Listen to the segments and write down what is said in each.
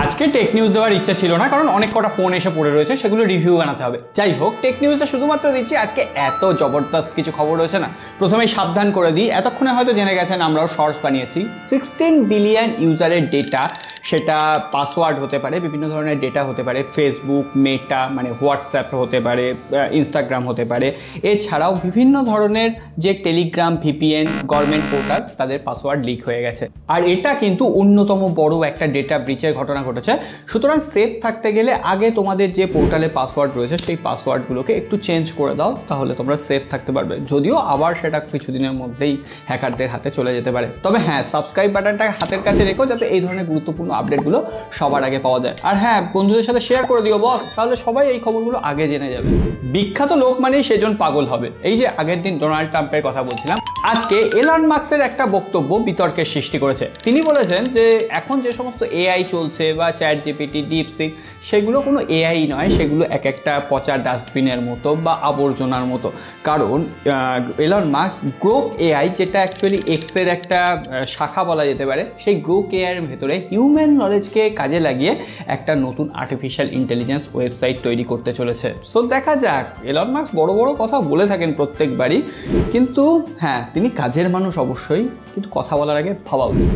আজকে tech news দেওয়ার ইচ্ছা ছিল না, কারণ অনেক কটা ফোন এসে পড়ে রয়েছে, সেগুলো রিভিউ বানাতে হবে। যাই হোক, টেক নিউজটা শুধুমাত্র দিচ্ছি আজকে এত জবরদস্ত কিছু খবর রয়েছে না। প্রথমেই সাবধান করে দিই, এতক্ষণে হয়তো জেনে গেছেন আমরাও শর্টস বানিয়েছি। 16 বিলিয়ন ইউজারের ডেটা, সেটা পাসওয়ার্ড হতে পারে, বিভিন্ন ধরনের ডেটা হতে পারে, ফেসবুক, মেটা মানে হোয়াটসঅ্যাপ হতে পারে, ইনস্টাগ্রাম হতে পারে, এছাড়াও বিভিন্ন ধরনের যে টেলিগ্রাম, ভিপিএন, গভর্নমেন্ট পোর্টাল, তাদের পাসওয়ার্ড লিক হয়ে গেছে। আর এটা কিন্তু অন্যতম বড় একটা ডেটা ব্রিচের ঘটনা ঘটেছে। সুতরাং সেফ থাকতে গেলে আগে তোমাদের যে পোর্টালে পাসওয়ার্ড রয়েছে সেই পাসওয়ার্ডগুলোকে একটু চেঞ্জ করে দাও, তাহলে তোমরা সেফ থাকতে পারবে। যদিও আবার সেটা কিছুদিনের মধ্যেই হ্যাকারদের হাতে চলে যেতে পারে। তবে হ্যাঁ, সাবস্ক্রাইব বাটনটা হাতের কাছে রেখো, যাতে এই ধরনের গুরুত্বপূর্ণ আপডেটগুলো সবার আগে পাওয়া যায়। আর হ্যাঁ, বন্ধুদের সাথে শেয়ার করে দিও বস, তাহলে সবাই এই খবরগুলো আগে জেনে যাবে। বিখ্যাত লোক মানেই সেজন পাগল হবে। এই যে আগের দিন ডোনাল্ড ট্রাম্পের কথা বলছিলাম, আজকে এলন মাস্কের একটা বক্তব্য বিতর্কের সৃষ্টি করেছে। তিনি বলেছেন যে এখন যে সমস্ত এআই চলছে বা চ্যাট জিপিটি, ডিপসিক, সেগুলো কোনো এআই নয়, সেগুলো এক একটা পচা ডাস্টবিনের মতো বা আবর্জনার মতো। কারণ এলন মাস্ক গ্রোক এআই, যেটা অ্যাকচুয়ালি এক্সের একটা শাখা বলা যেতে পারে, সেই গ্রোক এআইয়ের ভেতরে হিউম্যান নলেজকে কাজে লাগিয়ে একটা নতুন আর্টিফিশিয়াল ইন্টেলিজেন্স ওয়েবসাইট তৈরি করতে চলেছে। সো দেখা যাক। এলন মাস্ক বড় বড় কথা বলে থাকেন প্রত্যেকবারই, কিন্তু হ্যাঁ, তিনি কাজের মানুষ অবশ্যই, কিন্তু কথা বলার আগে ভাবা উচিত।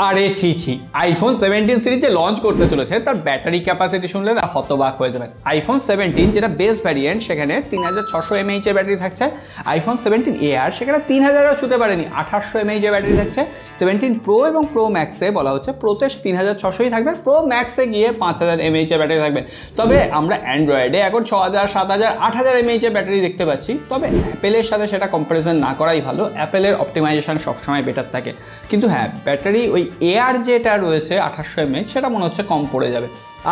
আরে ছি, আইফোন 17 সিরিজে লঞ্চ করতে চলেছে, তার ব্যাটারি ক্যাপাসিটি শুনলে না হতবাক হয়ে যাবেন। আইফোন 17 যেটা বেস ভ্যারিয়েন্ট, সেখানে 3600 mAh এর ব্যাটারি থাকছে। আইফোন 17 এয়ার সেখানে 3000-ও ছুতে পারেনি, 2800 mAh এর ব্যাটারি থাকছে। 17 প্রো এবং প্রো ম্যাক্সে বলা হচ্ছে প্রোতে 3600ই থাকবে, প্রো ম্যাক্সে গিয়ে 5000 mAh এর ব্যাটারি থাকবে। তবে আমরা অ্যান্ড্রয়েডে এখন 6000, 7000, 8000 mAh এর ব্যাটারি দেখতে পাচ্ছি। তবে অ্যাপেলের সাথে সেটা কম্পারিজন না করাই ভালো, অ্যাপেলের অপটিমাইজেশন সবসময় বেটার থাকে। কিন্তু হ্যাঁ, ব্যাটারি ওই এয়ার যেটা রয়েছে 2800 mAh, সেটা মনে হচ্ছে কম পড়ে যাবে।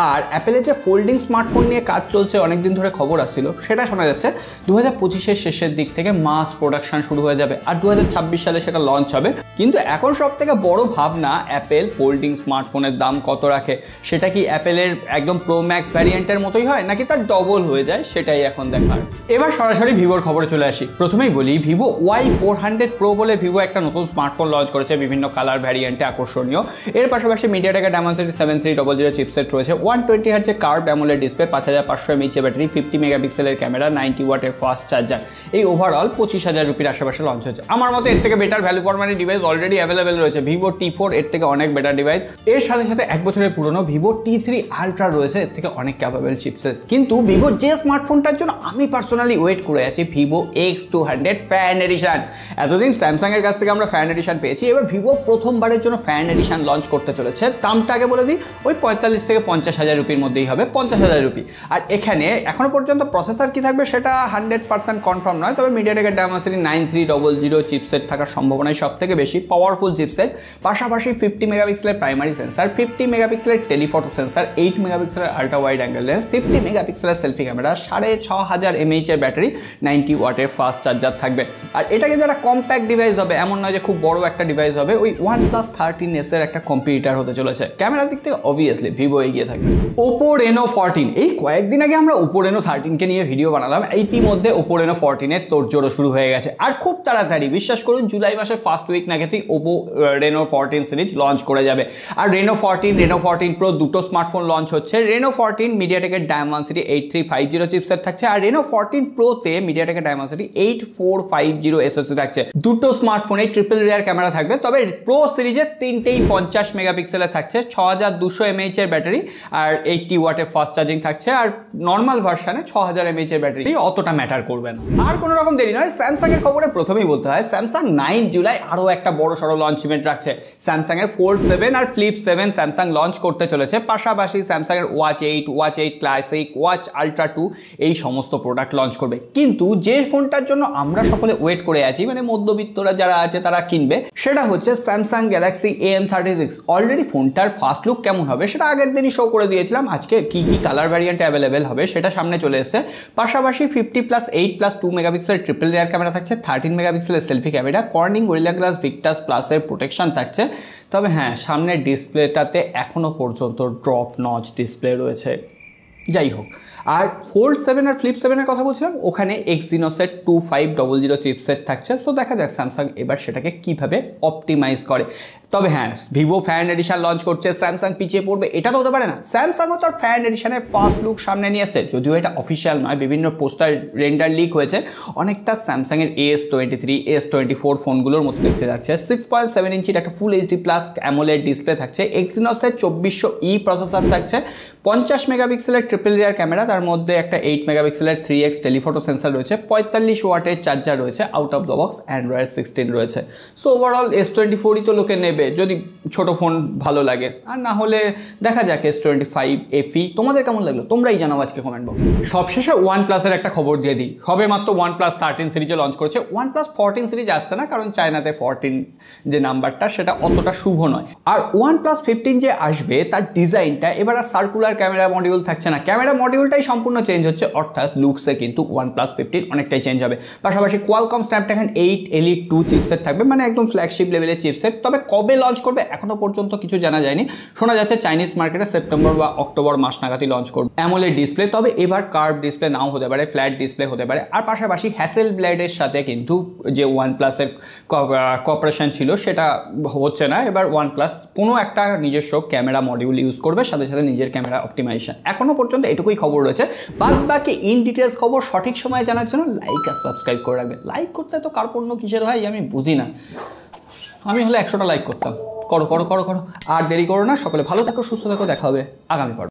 আর অ্যাপেলের যে ফোল্ডিং স্মার্টফোন নিয়ে কাজ চলছে, অনেকদিন ধরে খবর আসছিল, সেটা শোনা যাচ্ছে 2025-এর শেষের দিক থেকে মাস প্রোডাকশন শুরু হয়ে যাবে, আর 2026 সালে সেটা লঞ্চ হবে। কিন্তু এখন সব থেকে বড় ভাবনা, অ্যাপেল ফোল্ডিং স্মার্টফোনের দাম কত রাখে। সেটা কি অ্যাপেলের একদম প্রো ম্যাক্স ভ্যারিয়েন্টের মতোই হয়, নাকি তার ডবল হয়ে যায়, সেটাই এখন দেখার। এবার সরাসরি ভিভোর খবরে চলে আসি। প্রথমেই বলি, ভিভো Y400 প্রো বলে ভিভো একটা নতুন স্মার্টফোন লঞ্চ করেছে, বিভিন্ন কালার ভ্যারিয়েন্টে আকর্ষণীয়। এর পাশাপাশি মিডিয়াটেকের ডায়মেনসিটি 7300 চিপসেট রয়েছে, 120 হার্টজের curve AMOLED display, 5500 mAh battery, 50 মেগাপিক্সেলের ক্যামেরা, 90 ওয়াটের ফাস্ট চার্জার। এই ওভারঅল 25,000 রুপির আশেপাশে লঞ্চ হয়েছে। আমার মতে এর থেকে better value for money device already available রয়েছে। ভিভো T4 এর থেকে অনেক বেটার ডিভাইস। এর সাথে সাথে 1 বছরের পুরনো ভিভো T3 আলট্রা রয়েছে, এর থেকে অনেক ক্যাপেবল চিপসেট। কিন্তু ভিভোর যে স্মার্টফোনটার জন্য আমি পার্সোনালি ওয়েট করে আছি, ভিভো X200 ফ্যান এডিশন। এতদিন স্যামসাং এর কাছ থেকে আমরা ফ্যান এডিশন পেয়েছি, এবার ভিভো প্রথমবারের জন্য ফ্যান এডিশন লঞ্চ করতে চলেছে। দামটা আগে বলে দিই, ওই 45 থেকে 50,000 রুপির মধ্যেই হবে, 50,000 রুপি। আর এখানে এখনো পর্যন্ত প্রসেসর কি থাকবে সেটা 100% কনফার্ম নয়, তবে মিডিয়াটেকের ডায়মেনসিটি 9300 চিপসেট থাকার সম্ভাবনাই সব থেকে বেশি। পাওয়ারফুল চিপসেট, পাশাপাশি 50 মেগাপিক্সেলের প্রাইমারি সেন্সার, 50 মেগাপিক্সেলের টেলিফটো সেন্সার, 8 মেগাপিক্সেলের আল্ট্রা ওয়াইড অ্যাঙ্গেল লেন্স, 50 মেগাপিক্সেলের সেলফি ক্যামেরা, 6500 mAh এর ব্যাটারি, 90 ওয়াটের ফাস্ট চার্জার থাকবে। আর এটা কিন্তু একটা কম্প্যাক্ট ডিভাইস হবে, এমন নয় যে খুব বড় একটা ডিভাইস হবে। ওই OnePlus 13s এর একটা কম্পিটিটর হতে চলেছে। ক্যামেরার দিক থেকে অবভিয়াসলি ভিভো এগিয়ে থাকবে। ওপো রেনো 14, এই কয়েকদিন আগে আমরা ওপো রেনো 13কে নিয়ে ভিডিও বানালাম। ইতিমধ্যে ওপো রেনো 14 এর তোড়জোড়ো শুরু হয়ে গেছে, আর খুব তাড়াতাড়ি, বিশ্বাস করুন জুলাই মাসের ফার্স্ট উইক নাগাদই ওপো রেনো 14 সিরিজ লঞ্চ করে যাবে। আর রেনো 14 প্রো দুটো স্মার্টফোন লঞ্চ হচ্ছে। রেনো 14 মিডিয়াটেকের ডায়মেনসিটি 8350 চিপসেট থাকছে, আর রেনো 14 প্রোতে মিডিয়াটেকের ডায়মেনসিটি 8450 SoC থাকছে। দুটো স্মার্টফোনে ট্রিপল রিয়ার ক্যামেরা থাকবে, তবে প্রো সিরিজের তিনটেই 50 মেগাপিক্সেলের থাকছে, 6200 mAh এর ব্যাটারি, আর 80 ওয়াটের ফাস্ট চার্জিং থাকছে। আর নর্মাল ভার্সানে 6000 mAh এর ব্যাটারি, অতটা ম্যাটার করবে না। আর কোনো রকম দেরি নয়, স্যামসাং এর খবরে প্রথমেই বলতে হয়, স্যামসাং 9 জুলাই আরও একটা বড় সড়ো লঞ্চ ইভেন্ট রাখছে। স্যামসাং এর ফোল্ড 7 আর ফ্লিপ 7 স্যামসাং লঞ্চ করতে চলেছে। পাশাপাশি স্যামসাং এর ওয়াচ 8 ক্লাসিক, ওয়াচ আলট্রা 2 এই সমস্ত প্রোডাক্ট লঞ্চ করবে। কিন্তু যে ফোনটার জন্য আমরা সকলে ওয়েট করে আছি, মানে মধ্যবিত্তরা যারা আছে তারা কিনবে, সেটা হচ্ছে স্যামসাং গ্যালাক্সি AM36। অলরেডি ফোনটার ফার্স্ট লুক কেমন হবে সেটা আগের দিনই শো করে দিয়েছিলাম। আজকে কি কি কালার ভ্যারিয়েন্ট অ্যাভেলেবেল হবে সেটা সামনে চলে এসেছে। পাশাপাশি 50+8+2 মেগাপিক্সেলের ট্রিপল রিয়ার ক্যামেরা থাকছে, 13 মেগাপিক্সেলের selfie camera, Corning gorilla glass Victus প্লাসের প্রোটেকশন থাকছে। তবে হ্যাঁ, সামনের ডিসপ্লেটাতে এখনো পর্যন্ত ড্রপ নচ ডিসপ্লে রয়েছে। যাই হোক, আর ফোল্ড 7 আর ফ্লিপ 7 এর কথা বলছিলাম, ওখানে এক্সিনোসের 2500 চিপসেট থাকছে। সো দেখা যাক স্যামসাং এবার সেটাকে কিভাবে অপটিমাইজ করে। তবে হ্যাঁ, ভিভো ফ্যান এডিশন লঞ্চ করছে, স্যামসাং পিছিয়ে পড়বে এটা তো হতে পারে না। স্যামসাংও তার ফ্যান এডিশনের ফার্স্ট লুক সামনে নিয়ে আসছে, যদিও এটা অফিসিয়াল নয়, বিভিন্ন পোস্টার রেন্ডার লিক হয়েছে, অনেকটা স্যামসাংয়ের S23 S24 ফোনগুলোর মতো দেখতে যাচ্ছে। 6.7 ইঞ্চির একটা ফুল HD প্লাস অ্যামোলেড ডিসপ্লে থাকছে, এক্সিনোসের 2400E প্রসেসর থাকছে, 50 মেগাপিক্সেলের ট্রিপল রিয়ার ক্যামেরা, তার মধ্যে একটা 8 মেগাপিক্সেলের 3x টেলিফটো সেন্সর রয়েছে, 45 ওয়াটের চার্জার রয়েছে, out of the box Android 16 রয়েছে। সো ওভারঅল S24ই তো লোকে নেবে যদি ছোট ফোন ভালো লাগে, আর না হলে দেখা যাক S25 FE। তোমাদের কেমন লাগলো তোমরাই জানাও আজকে কমেন্ট বক্স। সবশেষে OnePlus-এর একটা খবর দিয়ে দিই, সবে মাত্র OnePlus 13 সিরিজে লঞ্চ করেছে। OnePlus 14 সিরিজ আসছে না, কারণ চায়নাতে 14 যে নাম্বারটা সেটা অতটা শুভ নয়। আর OnePlus 15 যে আসবে তার ডিজাইনটা এবার আর সার্কুলার ক্যামেরা মডিউল থাকছে না, ক্যামেরা মডিউলটাই সম্পূর্ণ চেঞ্জ হচ্ছে, অর্থাৎ লুকসে কিন্তু OnePlus 15 অনেকটাই চেঞ্জ হবে। পাশাপাশি Qualcomm Snapdragon 8 Elite 2 চিপসেট থাকবে, মানে একদম ফ্ল্যাগশিপ লেভেলের চিপসেট। তবে কবে লঞ্চ করবে এখনো পর্যন্ত কিছু জানা যায়নি, শোনা যাচ্ছে চাইনিজ মার্কেটে সেপ্টেম্বর বা অক্টোবর মাস নাগাদই লঞ্চ করবে অ্যামোলেড ডিসপ্লে। তবে এবার কার্ভ ডিসপ্লে নাও হতে পারে, ফ্ল্যাট ডিসপ্লে হতে পারে। আর পাশাপাশি হ্যাসেলব্লেডের সাথে কিন্তু যে OnePlus-এর কপারেশন ছিল সেটা হচ্ছে না, এবার OnePlus কোনো একটা নিজস্ব ক্যামেরা মডিউল ইউজ করবে, সাথে সাথে নিজের ক্যামেরা অপটিমাইজেশন। এখনো পর্যন্ত এটুকুই খবর রয়েছে, বাদ বাকি ইন ডিটেলস খবর সঠিক সময়ে জানার জন্য লাইক আর সাবস্ক্রাইব করে রাখবে। লাইক করতে তো কার্পণ্য কিসের হয় আমি বুঝি না, আমি হলে 100টা লাইক করতাম। করো করো করো করো, আর দেরি করো না। সকলে ভালো থাকো, সুস্থ থাকো, দেখা হবে আগামী পর্বে।